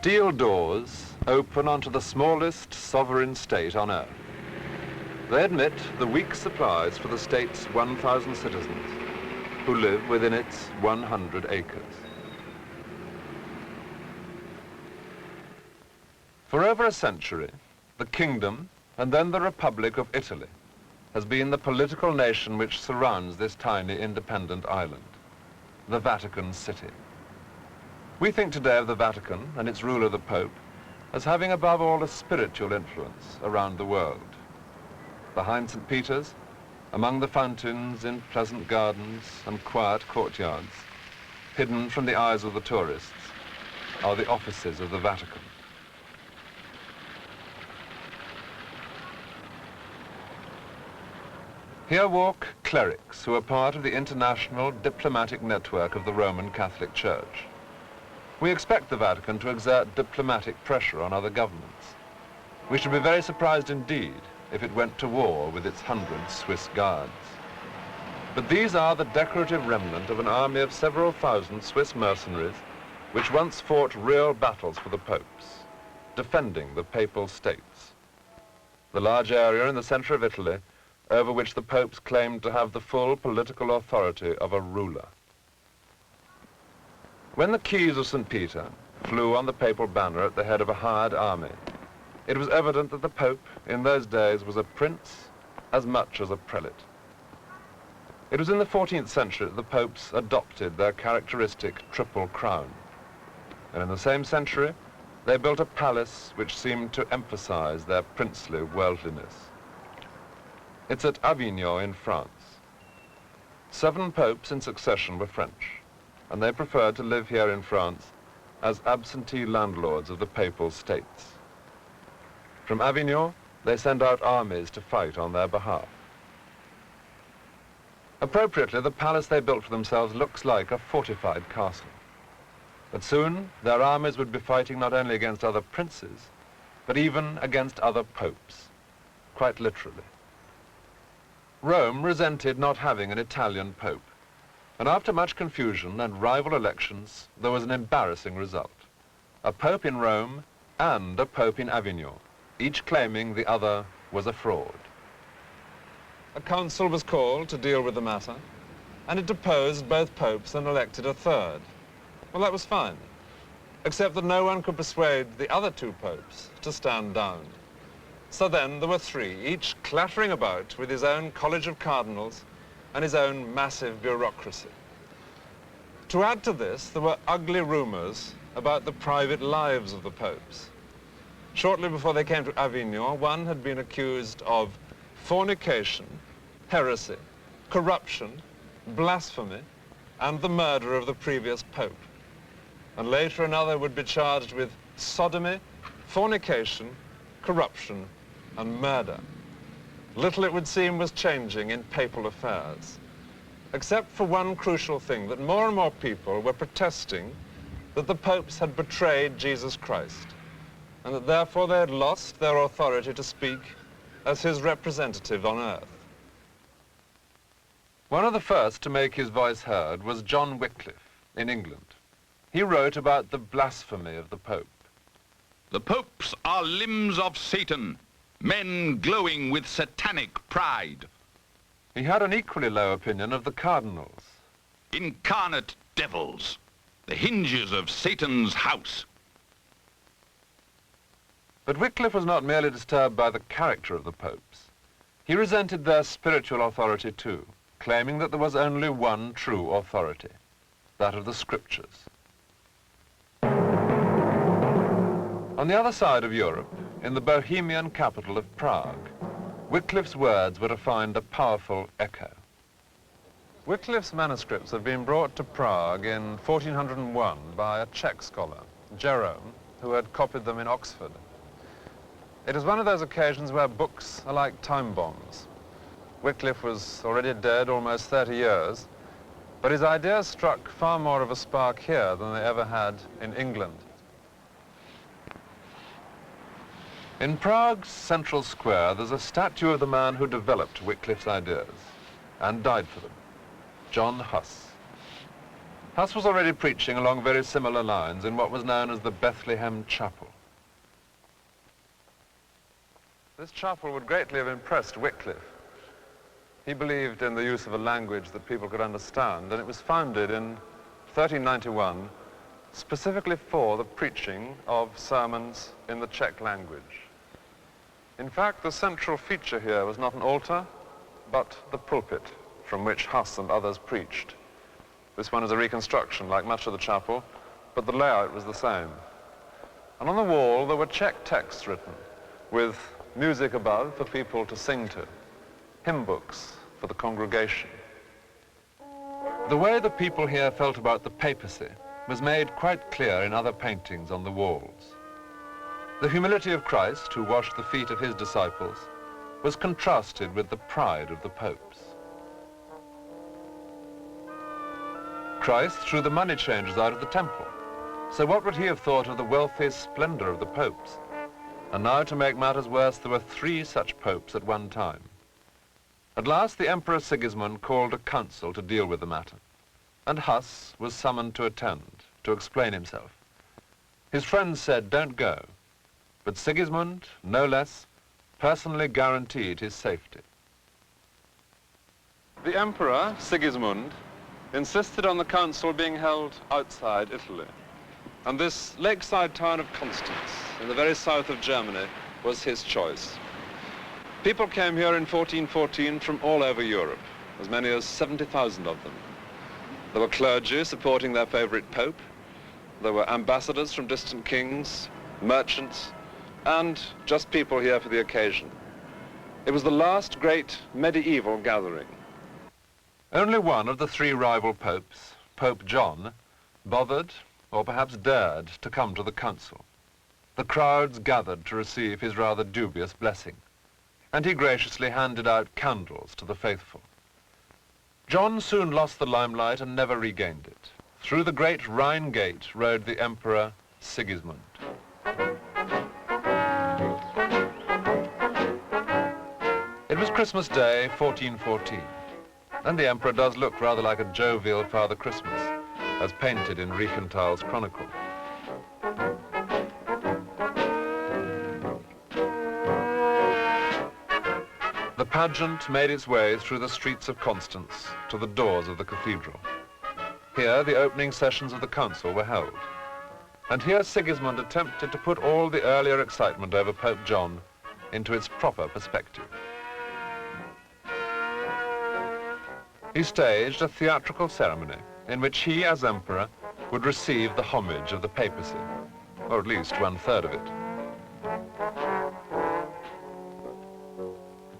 steel doors open onto the smallest sovereign state on earth. They admit the weak supplies for the state's 1,000 citizens who live within its 100 acres. For over a century, the kingdom and then the Republic of Italy has been the political nation which surrounds this tiny independent island, the Vatican City. We think today of the Vatican and its ruler, the Pope, as having above all a spiritual influence around the world. Behind St. Peter's, among the fountains in pleasant gardens and quiet courtyards, hidden from the eyes of the tourists, are the offices of the Vatican. Here walk clerics who are part of the international diplomatic network of the Roman Catholic Church. We expect the Vatican to exert diplomatic pressure on other governments. We should be very surprised indeed if it went to war with its 100 Swiss guards. But these are the decorative remnant of an army of several thousand Swiss mercenaries which once fought real battles for the popes, defending the papal states. The large area in the center of Italy over which the popes claimed to have the full political authority of a ruler. When the keys of St. Peter flew on the papal banner at the head of a hired army, it was evident that the Pope in those days was a prince as much as a prelate. It was in the 14th century that the popes adopted their characteristic triple crown. And in the same century, they built a palace which seemed to emphasize their princely worldliness. It's at Avignon in France. 7 popes in succession were French, and they preferred to live here in France as absentee landlords of the papal states. From Avignon, they send out armies to fight on their behalf. Appropriately, the palace they built for themselves looks like a fortified castle. But soon, their armies would be fighting not only against other princes, but even against other popes, quite literally. Rome resented not having an Italian pope, and after much confusion and rival elections, there was an embarrassing result. A pope in Rome and a pope in Avignon, each claiming the other was a fraud. A council was called to deal with the matter, and it deposed both popes and elected a third. Well, that was fine, except that no one could persuade the other 2 popes to stand down. So then there were 3, each clattering about with his own college of cardinals and his own massive bureaucracy. To add to this, there were ugly rumors about the private lives of the popes. Shortly before they came to Avignon, one had been accused of fornication, heresy, corruption, blasphemy, and the murder of the previous pope. And later another would be charged with sodomy, fornication, corruption, and murder. Little, it would seem, was changing in papal affairs, except for one crucial thing, that more and more people were protesting that the popes had betrayed Jesus Christ, and that therefore they had lost their authority to speak as his representative on earth. One of the first to make his voice heard was John Wycliffe in England. He wrote about the blasphemy of the Pope. The popes are limbs of Satan, men glowing with satanic pride. He had an equally low opinion of the cardinals. Incarnate devils, the hinges of Satan's house. But Wycliffe was not merely disturbed by the character of the popes. He resented their spiritual authority too, claiming that there was only one true authority, that of the scriptures. On the other side of Europe, in the Bohemian capital of Prague, Wycliffe's words were to find a powerful echo. Wycliffe's manuscripts had been brought to Prague in 1401 by a Czech scholar, Jerome, who had copied them in Oxford. It was one of those occasions where books are like time bombs. Wycliffe was already dead almost 30 years, but his ideas struck far more of a spark here than they ever had in England. In Prague's central square, there's a statue of the man who developed Wycliffe's ideas and died for them, John Huss. Huss was already preaching along very similar lines in what was known as the Bethlehem Chapel. This chapel would greatly have impressed Wycliffe. He believed in the use of a language that people could understand, and it was founded in 1391 specifically for the preaching of sermons in the Czech language. In fact, the central feature here was not an altar, but the pulpit from which Huss and others preached. This one is a reconstruction, like much of the chapel, but the layout was the same. And on the wall, there were Czech texts written, with music above for people to sing to, hymn books for the congregation. The way the people here felt about the papacy was made quite clear in other paintings on the walls. The humility of Christ, who washed the feet of his disciples, was contrasted with the pride of the popes. Christ threw the money changers out of the temple, so what would he have thought of the wealthy splendor of the popes? And now, to make matters worse, there were 3 such popes at one time. At last, the Emperor Sigismund called a council to deal with the matter, and Huss was summoned to attend, to explain himself. His friends said, "Don't go," but Sigismund, no less, personally guaranteed his safety. The Emperor, Sigismund, insisted on the council being held outside Italy, and this lakeside town of Constance, in the very south of Germany, was his choice. People came here in 1414 from all over Europe, as many as 70,000 of them. There were clergy supporting their favorite pope. There were ambassadors from distant kings, merchants, and just people here for the occasion. It was the last great medieval gathering. Only one of the 3 rival popes, Pope John, bothered, or perhaps dared, to come to the council. The crowds gathered to receive his rather dubious blessing, and he graciously handed out candles to the faithful. John soon lost the limelight and never regained it. Through the great Rhine gate rode the Emperor Sigismund. It was Christmas Day, 1414, and the Emperor does look rather like a jovial Father Christmas, as painted in Riechenthal Chronicle. The pageant made its way through the streets of Constance to the doors of the cathedral. Here, the opening sessions of the council were held, and here Sigismund attempted to put all the earlier excitement over Pope John into its proper perspective. He staged a theatrical ceremony in which he, as emperor, would receive the homage of the papacy, or at least 1/3 of it.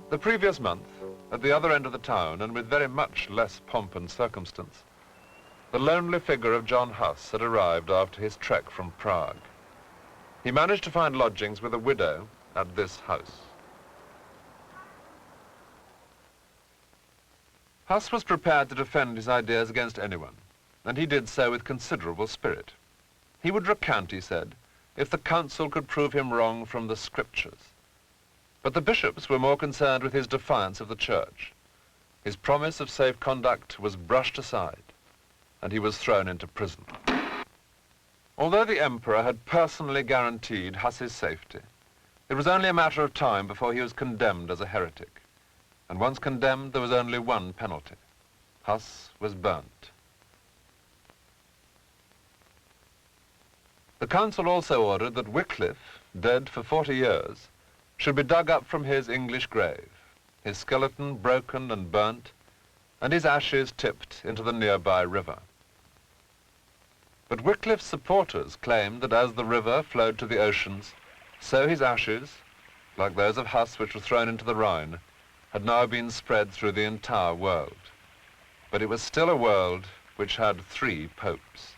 The previous month, at the other end of the town, and with very much less pomp and circumstance, the lonely figure of John Huss had arrived after his trek from Prague. He managed to find lodgings with a widow at this house. Huss was prepared to defend his ideas against anyone, and he did so with considerable spirit. He would recant, he said, if the council could prove him wrong from the scriptures. But the bishops were more concerned with his defiance of the church. His promise of safe conduct was brushed aside, and he was thrown into prison. Although the emperor had personally guaranteed Huss's safety, it was only a matter of time before he was condemned as a heretic. And once condemned, there was only one penalty. Huss was burnt. The council also ordered that Wycliffe, dead for 40 years, should be dug up from his English grave, his skeleton broken and burnt, and his ashes tipped into the nearby river. But Wycliffe's supporters claimed that as the river flowed to the oceans, so his ashes, like those of Huss which were thrown into the Rhine, had now been spread through the entire world. But it was still a world which had 3 popes.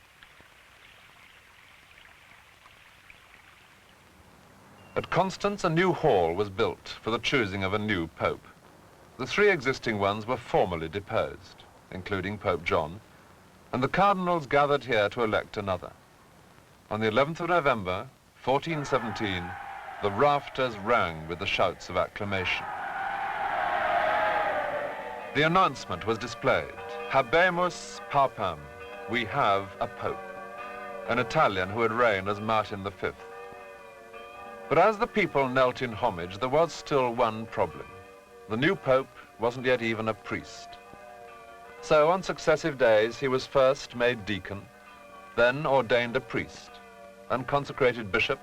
At Constance, a new hall was built for the choosing of a new pope. The 3 existing ones were formally deposed, including Pope John, and the cardinals gathered here to elect another. On the 11th of November, 1417, the rafters rang with the shouts of acclamation. The announcement was displayed, Habemus Papam, we have a pope, an Italian who had reigned as Martin V. But as the people knelt in homage, there was still one problem. The new pope wasn't yet even a priest. So on successive days, he was first made deacon, then ordained a priest, and consecrated bishop,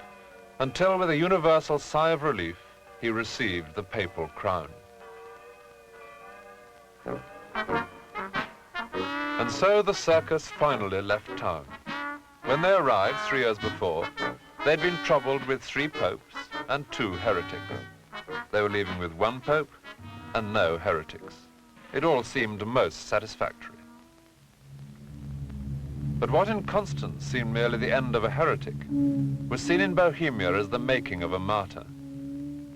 until with a universal sigh of relief, he received the papal crown. And so the circus finally left town. When they arrived 3 years before, they'd been troubled with 3 popes and 2 heretics. They were leaving with 1 pope and no heretics. It all seemed most satisfactory. But what in Constance seemed merely the end of a heretic was seen in Bohemia as the making of a martyr.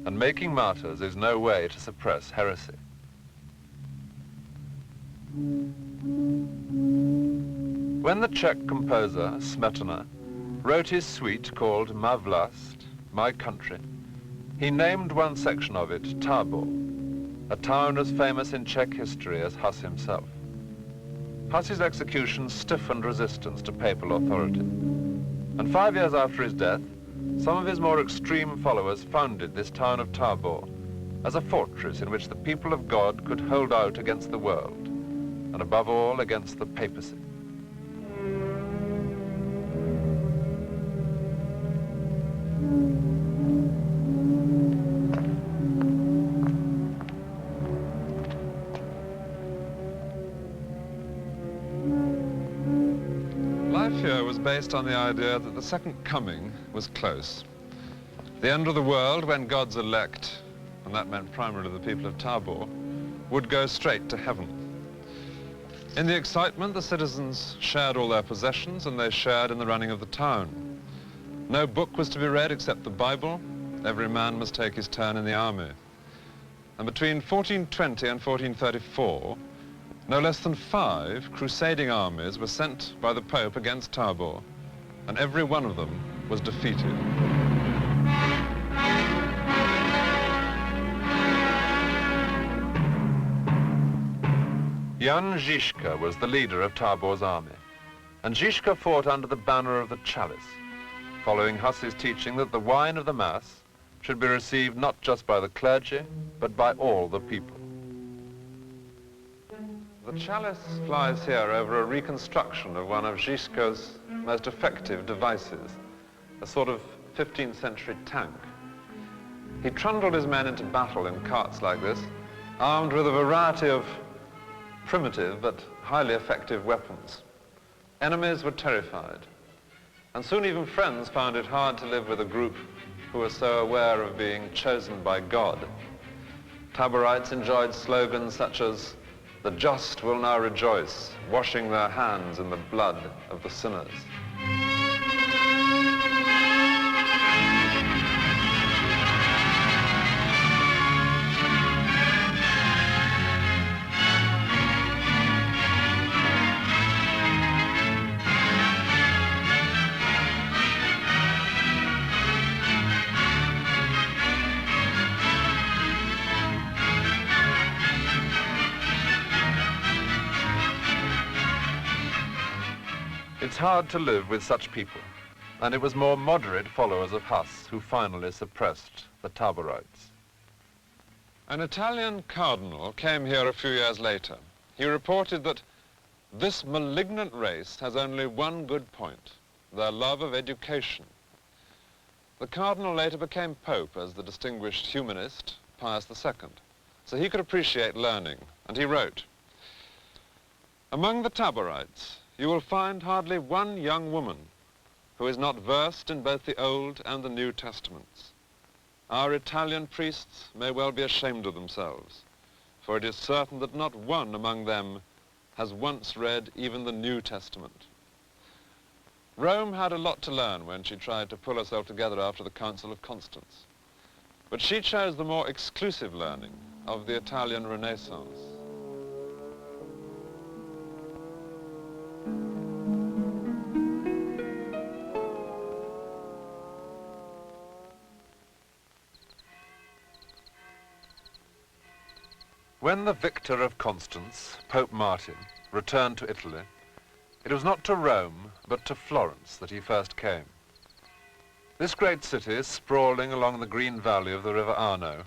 And making martyrs is no way to suppress heresy. When the Czech composer, Smetana, wrote his suite called Ma Vlast, My Country, he named one section of it Tábor, a town as famous in Czech history as Hus himself. Huss's execution stiffened resistance to papal authority. And 5 years after his death, some of his more extreme followers founded this town of Tábor as a fortress in which the people of God could hold out against the world, and above all against the papacy. Life here was based on the idea that the second coming was close. The end of the world, when God's elect, and that meant primarily the people of Tábor, would go straight to heaven. In the excitement, the citizens shared all their possessions, and they shared in the running of the town. No book was to be read except the Bible. Every man must take his turn in the army. And between 1420 and 1434, no less than 5 crusading armies were sent by the Pope against Tábor, and every one of them was defeated. Jan Žižka was the leader of Tábor's army, and Žižka fought under the banner of the chalice, following Huss's teaching that the wine of the Mass should be received not just by the clergy, but by all the people. The chalice flies here over a reconstruction of one of Žižka's most effective devices, a sort of 15th century tank. He trundled his men into battle in carts like this, armed with a variety of primitive but highly effective weapons. Enemies were terrified, and soon even friends found it hard to live with a group who were so aware of being chosen by God. Táborites enjoyed slogans such as, "The just will now rejoice, washing their hands in the blood of the sinners." It's hard to live with such people, and it was more moderate followers of Huss who finally suppressed the Táborites. An Italian cardinal came here a few years later. He reported that this malignant race has only one good point, their love of education. The cardinal later became pope as the distinguished humanist Pius II, so he could appreciate learning, and he wrote, "Among the Táborites, you will find hardly one young woman who is not versed in both the Old and the New Testaments. Our Italian priests may well be ashamed of themselves, for it is certain that not one among them has once read even the New Testament." Rome had a lot to learn when she tried to pull herself together after the Council of Constance, but she chose the more exclusive learning of the Italian Renaissance. When the victor of Constance, Pope Martin, returned to Italy, It was not to Rome, but to Florence that he first came. This great city, sprawling along the green valley of the River Arno,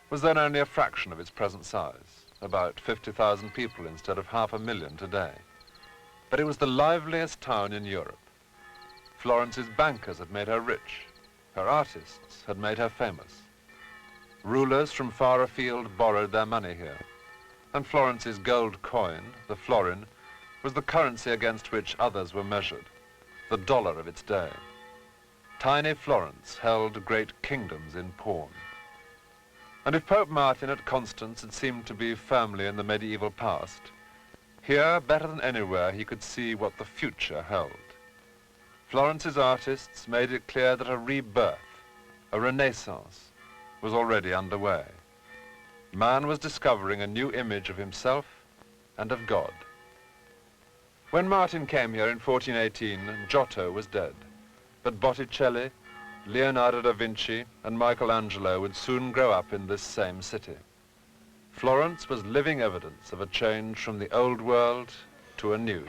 was then only a fraction of its present size, about 50,000 people instead of 500,000 today. But it was the liveliest town in Europe. Florence's bankers had made her rich. Her artists had made her famous. Rulers from far afield borrowed their money here. And Florence's gold coin, the florin, was the currency against which others were measured, the dollar of its day. Tiny Florence held great kingdoms in pawn. And if Pope Martin at Constance had seemed to be firmly in the medieval past, here, better than anywhere, he could see what the future held. Florence's artists made it clear that a rebirth, a renaissance, was already underway. Man was discovering a new image of himself and of God. When Martin came here in 1418, Giotto was dead, but Botticelli, Leonardo da Vinci, and Michelangelo would soon grow up in this same city. Florence was living evidence of a change from the old world to a new.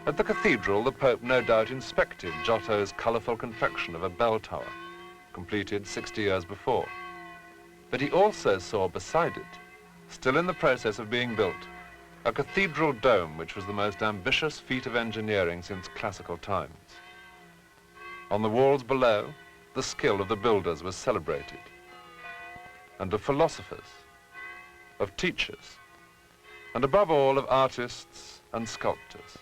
At the cathedral, the Pope no doubt inspected Giotto's colourful confection of a bell tower, completed 60 years before. But he also saw beside it, still in the process of being built, a cathedral dome which was the most ambitious feat of engineering since classical times. On the walls below, the skill of the builders was celebrated, and of philosophers, of teachers, and above all of artists and sculptors.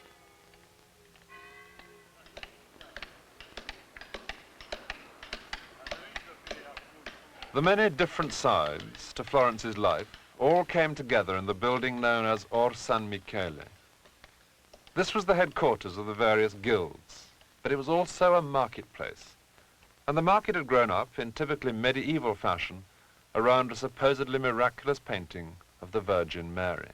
The many different sides to Florence's life all came together in the building known as Or San Michele. This was the headquarters of the various guilds, but it was also a marketplace. And the market had grown up in typically medieval fashion around a supposedly miraculous painting of the Virgin Mary.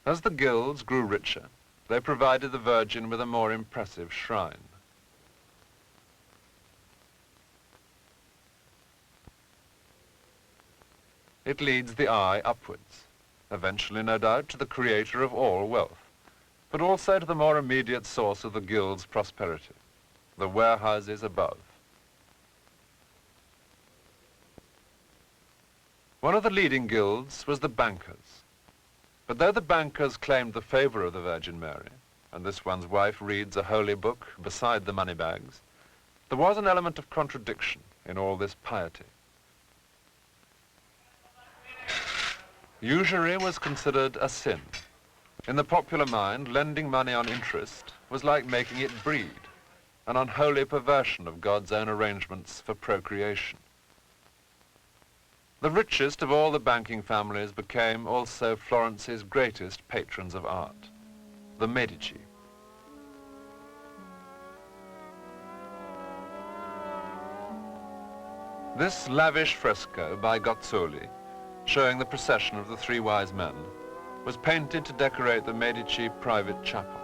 As the guilds grew richer, they provided the Virgin with a more impressive shrine. It leads the eye upwards, eventually, no doubt, to the creator of all wealth, but also to the more immediate source of the guild's prosperity, the warehouses above. One of the leading guilds was the bankers. But though the bankers claimed the favor of the Virgin Mary, and this one's wife reads a holy book beside the money bags, there was an element of contradiction in all this piety. Usury was considered a sin. In the popular mind, lending money on interest was like making it breed, an unholy perversion of God's own arrangements for procreation. The richest of all the banking families became also Florence's greatest patrons of art, the Medici. This lavish fresco by Gozzoli, showing the procession of the three wise men, was painted to decorate the Medici private chapel.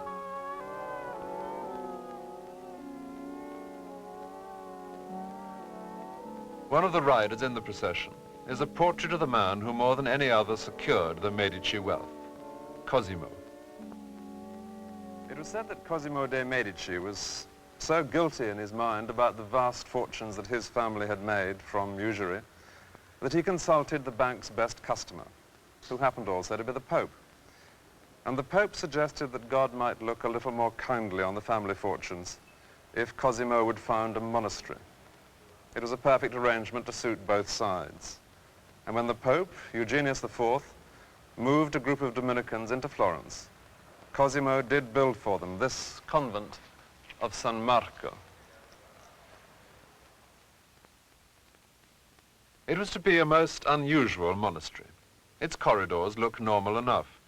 One of the riders in the procession is a portrait of the man who more than any other secured the Medici wealth, Cosimo. It was said that Cosimo de Medici was so guilty in his mind about the vast fortunes that his family had made from usury that he consulted the bank's best customer, who happened also to be the Pope. And the Pope suggested that God might look a little more kindly on the family fortunes if Cosimo would found a monastery. It was a perfect arrangement to suit both sides. And when the Pope, Eugenius IV, moved a group of Dominicans into Florence, Cosimo did build for them this convent of San Marco. It was to be a most unusual monastery. Its corridors look normal enough,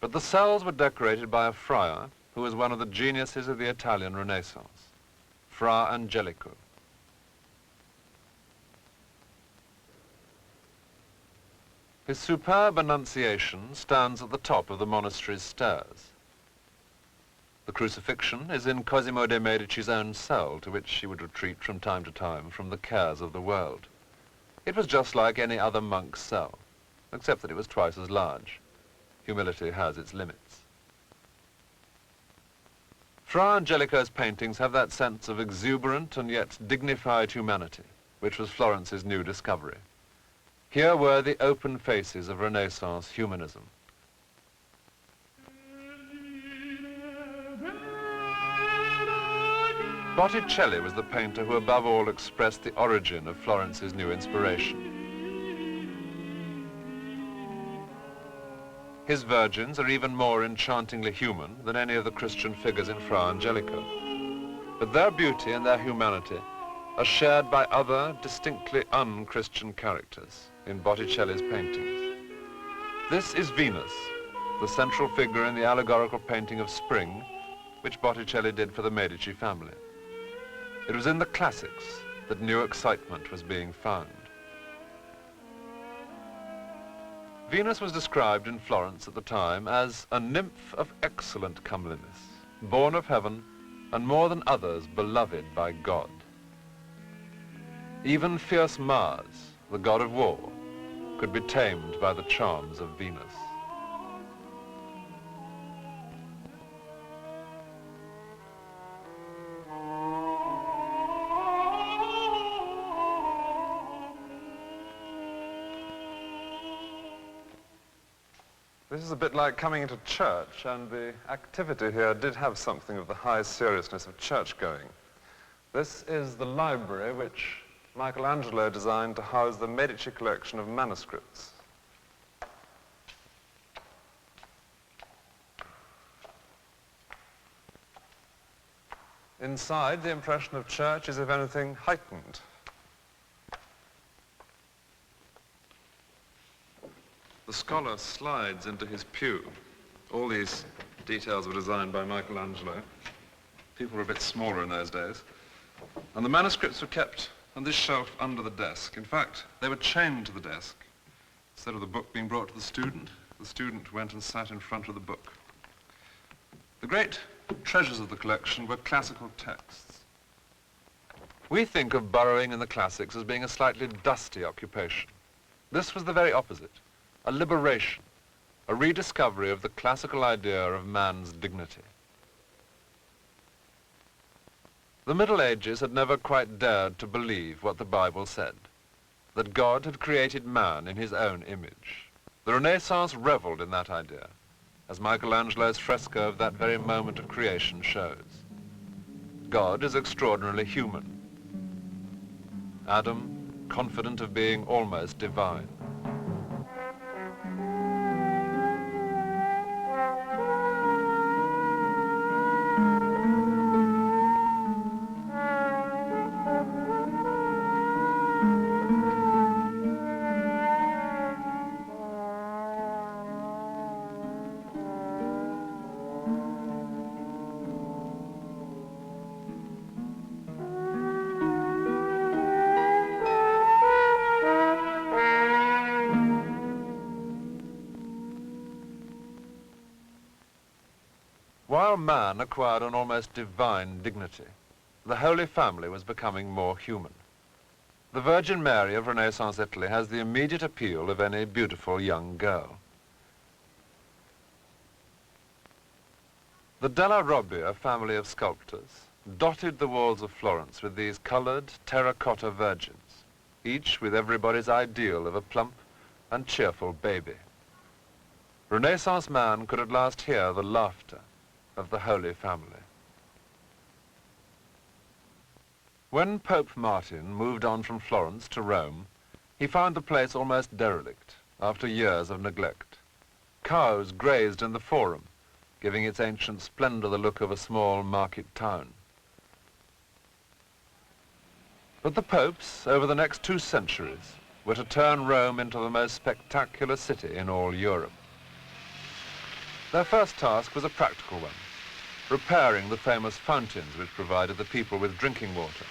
but the cells were decorated by a friar who was one of the geniuses of the Italian Renaissance, Fra Angelico. His superb Annunciation stands at the top of the monastery's stairs. The crucifixion is in Cosimo de Medici's own cell, to which she would retreat from time to time from the cares of the world. It was just like any other monk's cell, except that it was twice as large. Humility has its limits. Fra Angelico's paintings have that sense of exuberant and yet dignified humanity, which was Florence's new discovery. Here were the open faces of Renaissance humanism. Botticelli was the painter who above all expressed the origin of Florence's new inspiration. His virgins are even more enchantingly human than any of the Christian figures in Fra Angelico. But their beauty and their humanity are shared by other distinctly un-Christian characters in Botticelli's paintings. This is Venus, the central figure in the allegorical painting of Spring, which Botticelli did for the Medici family. It was in the classics that new excitement was being found. Venus was described in Florence at the time as a nymph of excellent comeliness, born of heaven, and more than others beloved by God. Even fierce Mars, the god of war, could be tamed by the charms of Venus. This is a bit like coming into church, and the activity here did have something of the high seriousness of church-going. This is the library which Michelangelo designed to house the Medici collection of manuscripts. Inside, the impression of church is, if anything, heightened. The scholar slides into his pew. All these details were designed by Michelangelo. People were a bit smaller in those days. And the manuscripts were kept on this shelf under the desk. In fact, they were chained to the desk. Instead of the book being brought to the student went and sat in front of the book. The great treasures of the collection were classical texts. We think of burrowing in the classics as being a slightly dusty occupation. This was the very opposite. A liberation, a rediscovery of the classical idea of man's dignity. The Middle Ages had never quite dared to believe what the Bible said, that God had created man in his own image. The Renaissance reveled in that idea, as Michelangelo's fresco of that very moment of creation shows. God is extraordinarily human. Adam, confident of being almost divine. While man acquired an almost divine dignity, the Holy Family was becoming more human. The Virgin Mary of Renaissance Italy has the immediate appeal of any beautiful young girl. The Della Robbia family of sculptors dotted the walls of Florence with these colored terracotta virgins, each with everybody's ideal of a plump and cheerful baby. Renaissance man could at last hear the laughter of the Holy Family. When Pope Martin moved on from Florence to Rome, he found the place almost derelict after years of neglect. Cows grazed in the Forum, giving its ancient splendor the look of a small market town. But the popes, over the next 2 centuries, were to turn Rome into the most spectacular city in all Europe. Their first task was a practical one, repairing the famous fountains which provided the people with drinking water.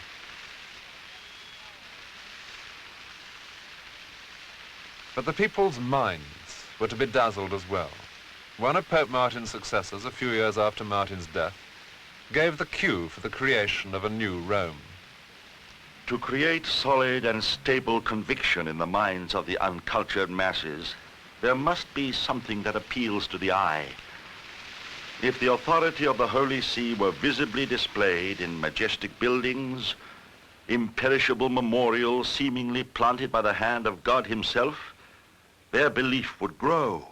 But the people's minds were to be dazzled as well. One of Pope Martin's successors, a few years after Martin's death, gave the cue for the creation of a new Rome. To create solid and stable conviction in the minds of the uncultured masses, there must be something that appeals to the eye. If the authority of the Holy See were visibly displayed in majestic buildings, imperishable memorials seemingly planted by the hand of God himself, their belief would grow.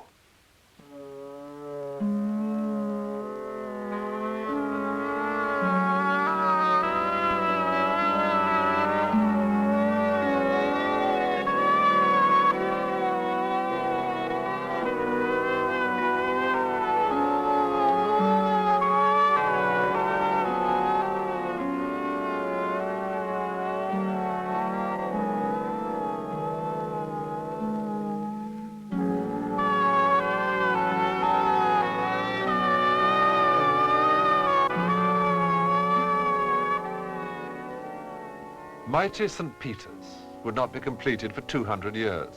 Mighty St. Peter's would not be completed for 200 years,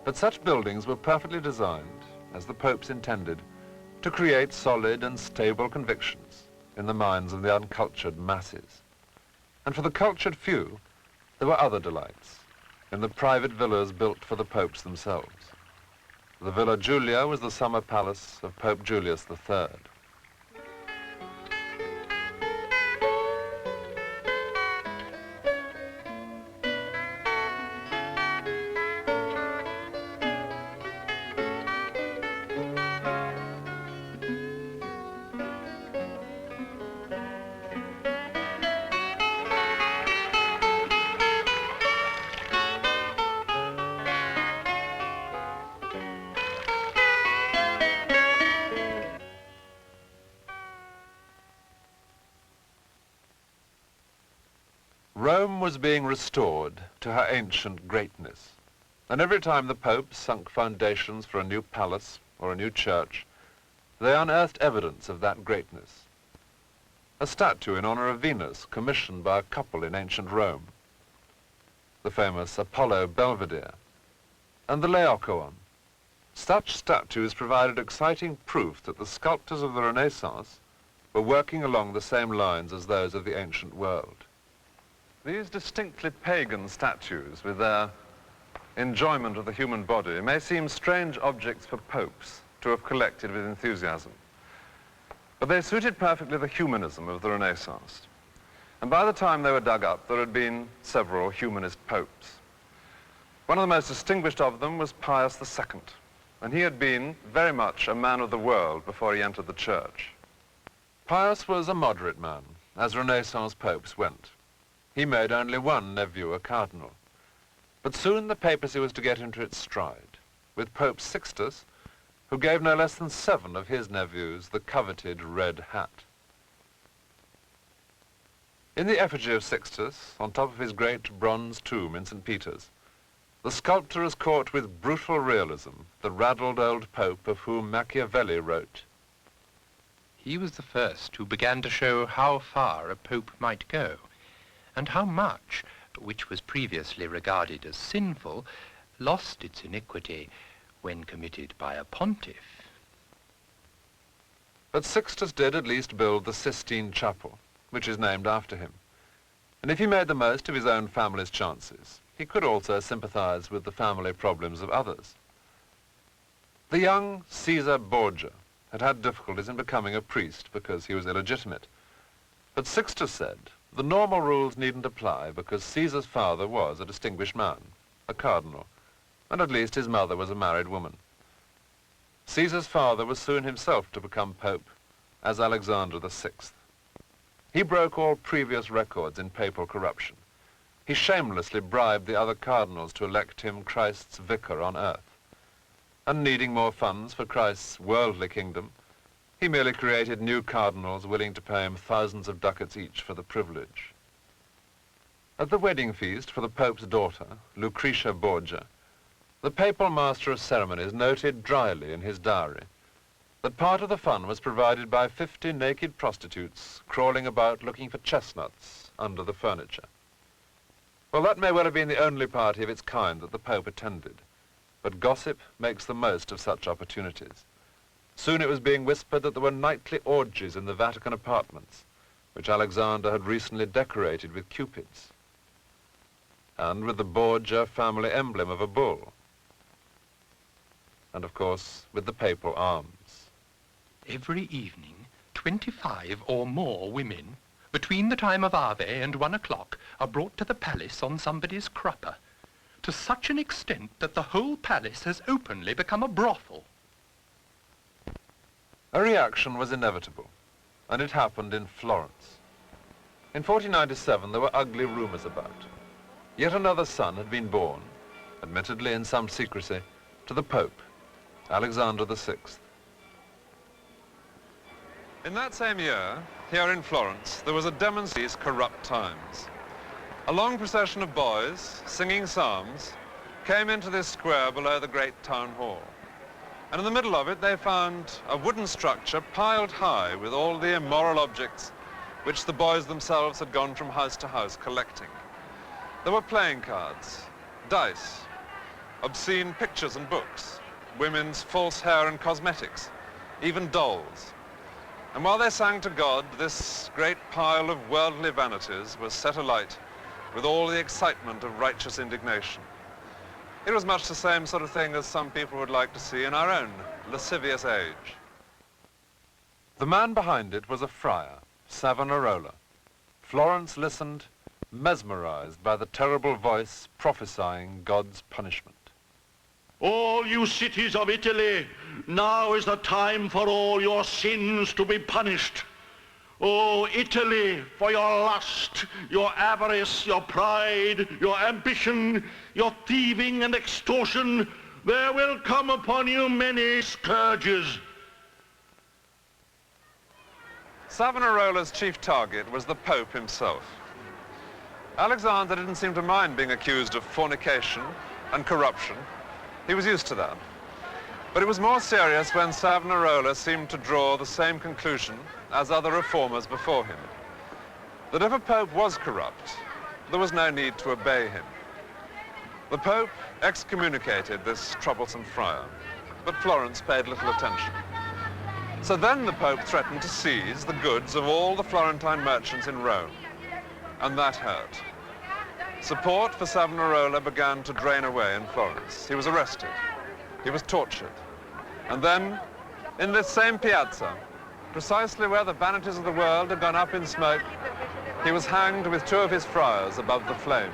but such buildings were perfectly designed, as the popes intended, to create solid and stable convictions in the minds of the uncultured masses. And for the cultured few, there were other delights in the private villas built for the popes themselves. The Villa Giulia was the summer palace of Pope Julius III. Rome was being restored to her ancient greatness, and every time the popes sunk foundations for a new palace or a new church, they unearthed evidence of that greatness. A statue in honor of Venus commissioned by a couple in ancient Rome, the famous Apollo Belvedere, and the Laocoon. Such statues provided exciting proof that the sculptors of the Renaissance were working along the same lines as those of the ancient world. These distinctly pagan statues, with their enjoyment of the human body, may seem strange objects for popes to have collected with enthusiasm. But they suited perfectly the humanism of the Renaissance. And by the time they were dug up, there had been several humanist popes. One of the most distinguished of them was Pius II, and he had been very much a man of the world before he entered the church. Pius was a moderate man, as Renaissance popes went. He made only one nephew a cardinal. But soon the papacy was to get into its stride, with Pope Sixtus, who gave no less than 7 of his nephews the coveted red hat. In the effigy of Sixtus, on top of his great bronze tomb in St. Peter's, the sculptor has caught with brutal realism the raddled old pope of whom Machiavelli wrote. He was the first who began to show how far a pope might go, and how much, which was previously regarded as sinful, lost its iniquity when committed by a pontiff. But Sixtus did at least build the Sistine Chapel, which is named after him. And if he made the most of his own family's chances, he could also sympathize with the family problems of others. The young Caesar Borgia had had difficulties in becoming a priest because he was illegitimate. But Sixtus said, the normal rules needn't apply because Caesar's father was a distinguished man, a cardinal, and at least his mother was a married woman. Caesar's father was soon himself to become pope, as Alexander VI. He broke all previous records in papal corruption. He shamelessly bribed the other cardinals to elect him Christ's vicar on earth. And needing more funds for Christ's worldly kingdom, he merely created new cardinals willing to pay him thousands of ducats each for the privilege. At the wedding feast for the Pope's daughter, Lucretia Borgia, the papal master of ceremonies noted dryly in his diary that part of the fun was provided by 50 naked prostitutes crawling about looking for chestnuts under the furniture. Well, that may well have been the only party of its kind that the Pope attended, but gossip makes the most of such opportunities. Soon it was being whispered that there were nightly orgies in the Vatican apartments, which Alexander had recently decorated with cupids, and with the Borgia family emblem of a bull, and of course with the papal arms. Every evening, 25 or more women, between the time of Ave and 1 o'clock, are brought to the palace on somebody's crupper, to such an extent that the whole palace has openly become a brothel. A reaction was inevitable, and it happened in Florence. In 1497, there were ugly rumors about. Yet another son had been born, admittedly in some secrecy, to the Pope, Alexander VI. In that same year, here in Florence, there was a demonstration of corrupt times. A long procession of boys, singing psalms, came into this square below the great town hall. And in the middle of it, they found a wooden structure piled high with all the immoral objects which the boys themselves had gone from house to house collecting. There were playing cards, dice, obscene pictures and books, women's false hair and cosmetics, even dolls. And while they sang to God, this great pile of worldly vanities was set alight with all the excitement of righteous indignation. It was much the same sort of thing as some people would like to see in our own lascivious age. The man behind it was a friar, Savonarola. Florence listened, mesmerized by the terrible voice prophesying God's punishment. All you cities of Italy, now is the time for all your sins to be punished. Oh, Italy, for your lust, your avarice, your pride, your ambition, your thieving and extortion, there will come upon you many scourges. Savonarola's chief target was the Pope himself. Alexander didn't seem to mind being accused of fornication and corruption. He was used to that. But it was more serious when Savonarola seemed to draw the same conclusion as other reformers before him, that if a pope was corrupt, there was no need to obey him. The Pope excommunicated this troublesome friar, but Florence paid little attention. So then the Pope threatened to seize the goods of all the Florentine merchants in Rome, and that hurt. Support for Savonarola began to drain away in Florence. He was arrested. He was tortured. And then, in this same piazza, precisely where the vanities of the world had gone up in smoke, he was hanged with 2 of his friars above the flames.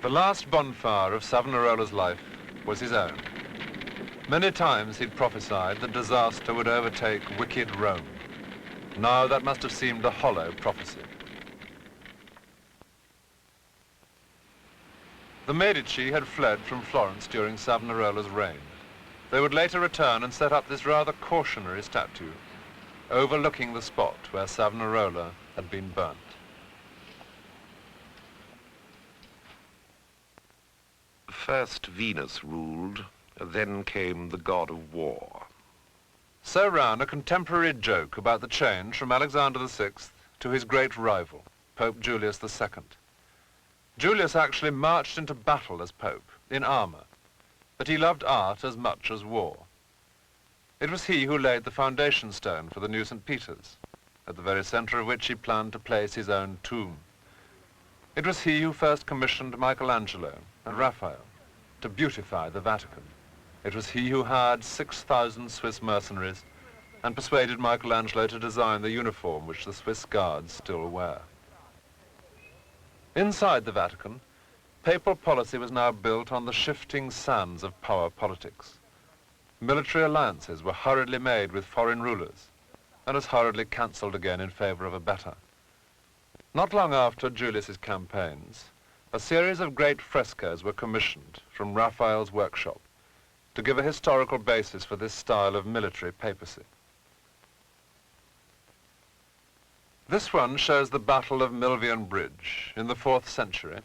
The last bonfire of Savonarola's life was his own. Many times he'd prophesied that disaster would overtake wicked Rome. Now that must have seemed a hollow prophecy. The Medici had fled from Florence during Savonarola's reign. They would later return and set up this rather cautionary statue, overlooking the spot where Savonarola had been burnt. First Venus ruled, then came the god of war. So ran a contemporary joke about the change from Alexander VI to his great rival, Pope Julius II. Julius actually marched into battle as Pope, in armor, but he loved art as much as war. It was he who laid the foundation stone for the new St. Peter's, at the very center of which he planned to place his own tomb. It was he who first commissioned Michelangelo and Raphael to beautify the Vatican. It was he who hired 6,000 Swiss mercenaries and persuaded Michelangelo to design the uniform which the Swiss guards still wear. Inside the Vatican, papal policy was now built on the shifting sands of power politics. Military alliances were hurriedly made with foreign rulers and as hurriedly cancelled again in favor of a better. Not long after Julius's campaigns, a series of great frescoes were commissioned from Raphael's workshop to give a historical basis for this style of military papacy. This one shows the Battle of Milvian Bridge in the 4th century,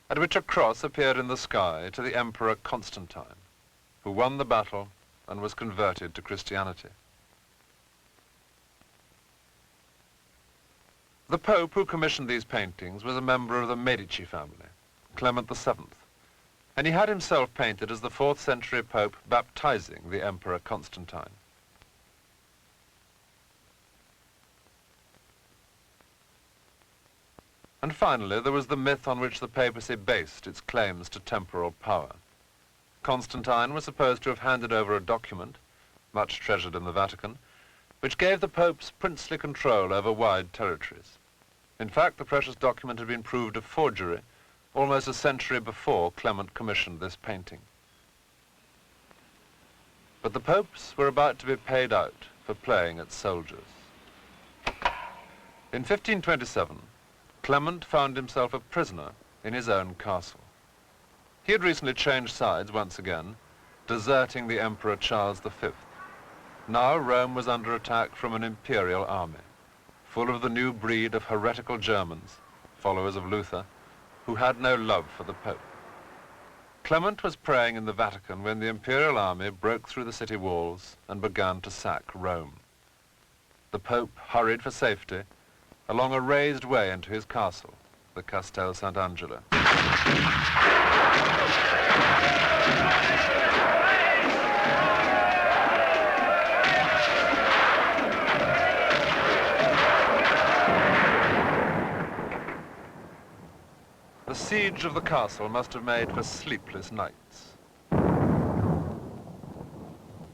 at which a cross appeared in the sky to the Emperor Constantine, who won the battle and was converted to Christianity. The Pope who commissioned these paintings was a member of the Medici family, Clement VII, and he had himself painted as the 4th century Pope baptizing the Emperor Constantine. And finally, there was the myth on which the papacy based its claims to temporal power. Constantine was supposed to have handed over a document, much treasured in the Vatican, which gave the popes princely control over wide territories. In fact, the precious document had been proved a forgery almost a century before Clement commissioned this painting. But the popes were about to be paid out for playing at soldiers. In 1527, Clement found himself a prisoner in his own castle. He had recently changed sides once again, deserting the Emperor Charles V. Now Rome was under attack from an imperial army, full of the new breed of heretical Germans, followers of Luther, who had no love for the Pope. Clement was praying in the Vatican when the imperial army broke through the city walls and began to sack Rome. The Pope hurried for safety along a raised way into his castle, the Castel Sant'Angelo. The siege of the castle must have made for sleepless nights.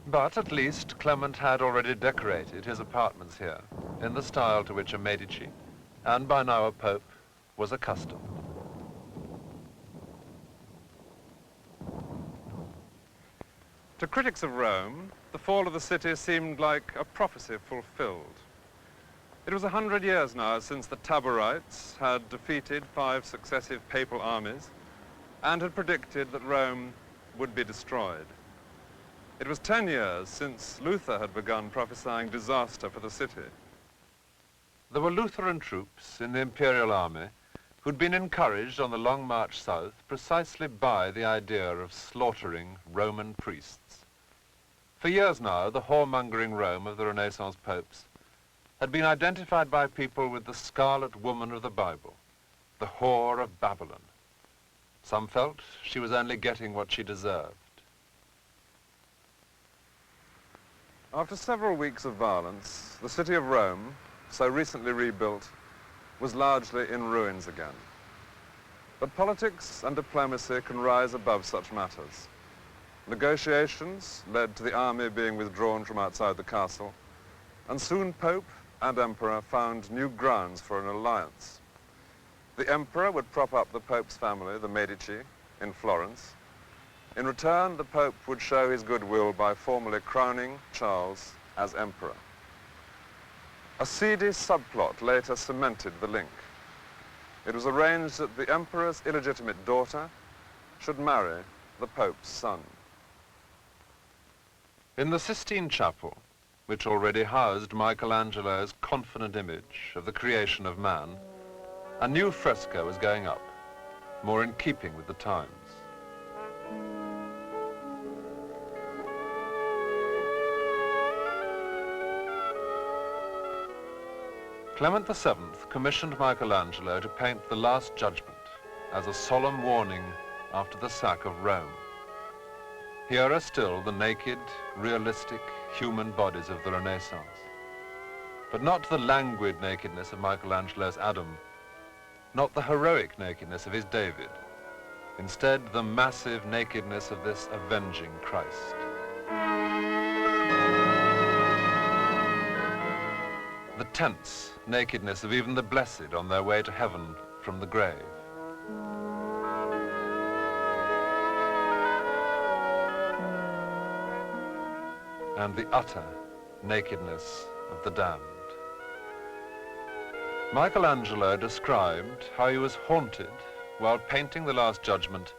But at least Clement had already decorated his apartments here in the style to which a Medici, and by now a Pope, was accustomed. To critics of Rome, the fall of the city seemed like a prophecy fulfilled. It was 100 years now since the Taborites had defeated 5 successive papal armies and had predicted that Rome would be destroyed. It was 10 years since Luther had begun prophesying disaster for the city. There were Lutheran troops in the imperial army who'd been encouraged on the long march south precisely by the idea of slaughtering Roman priests. For years now, the whoremongering Rome of the Renaissance popes had been identified by people with the scarlet woman of the Bible, the whore of Babylon. Some felt she was only getting what she deserved. After several weeks of violence, the city of Rome, so recently rebuilt, was largely in ruins again. But politics and diplomacy can rise above such matters. Negotiations led to the army being withdrawn from outside the castle, and soon Pope and Emperor found new grounds for an alliance. The Emperor would prop up the Pope's family, the Medici, in Florence. In return, the Pope would show his goodwill by formally crowning Charles as Emperor. A seedy subplot later cemented the link. It was arranged that the Emperor's illegitimate daughter should marry the Pope's son. In the Sistine Chapel, which already housed Michelangelo's confident image of the creation of man, a new fresco was going up, more in keeping with the times. Clement VII commissioned Michelangelo to paint the Last Judgment as a solemn warning after the sack of Rome. Here are still the naked, realistic, human bodies of the Renaissance, but not the languid nakedness of Michelangelo's Adam, not the heroic nakedness of his David, instead the massive nakedness of this avenging Christ. The tense nakedness of even the blessed on their way to heaven from the grave. And the utter nakedness of the damned. Michelangelo described how he was haunted while painting the Last Judgment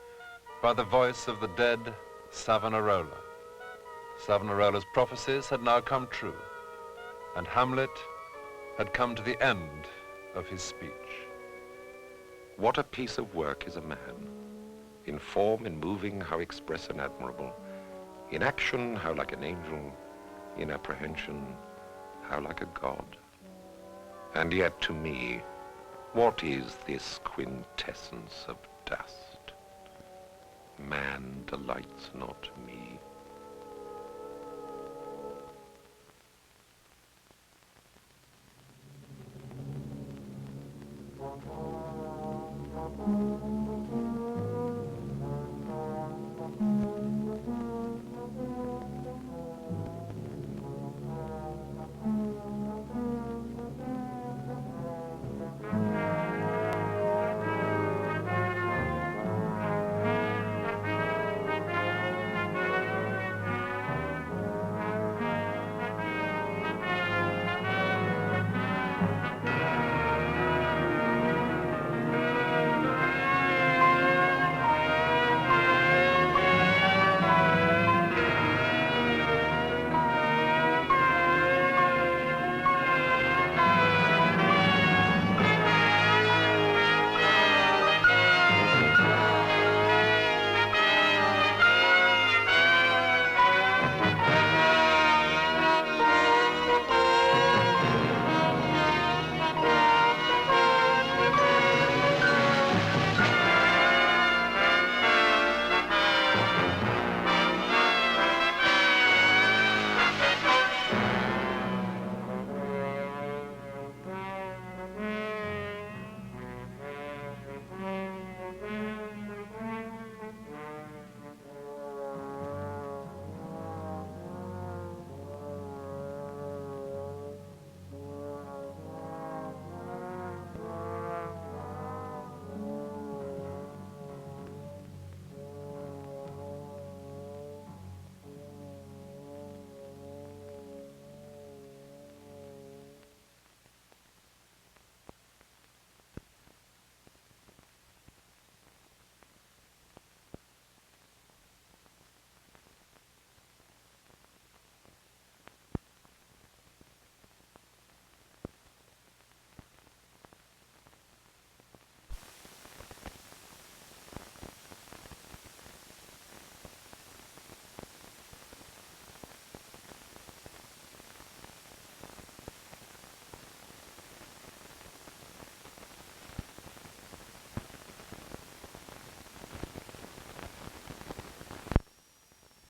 by the voice of the dead Savonarola. Savonarola's prophecies had now come true, and Hamlet had come to the end of his speech. What a piece of work is a man. In form, in moving, how express and admirable. In action, how like an angel. In apprehension, how like a god. And yet to me, what is this quintessence of dust? Man delights not me.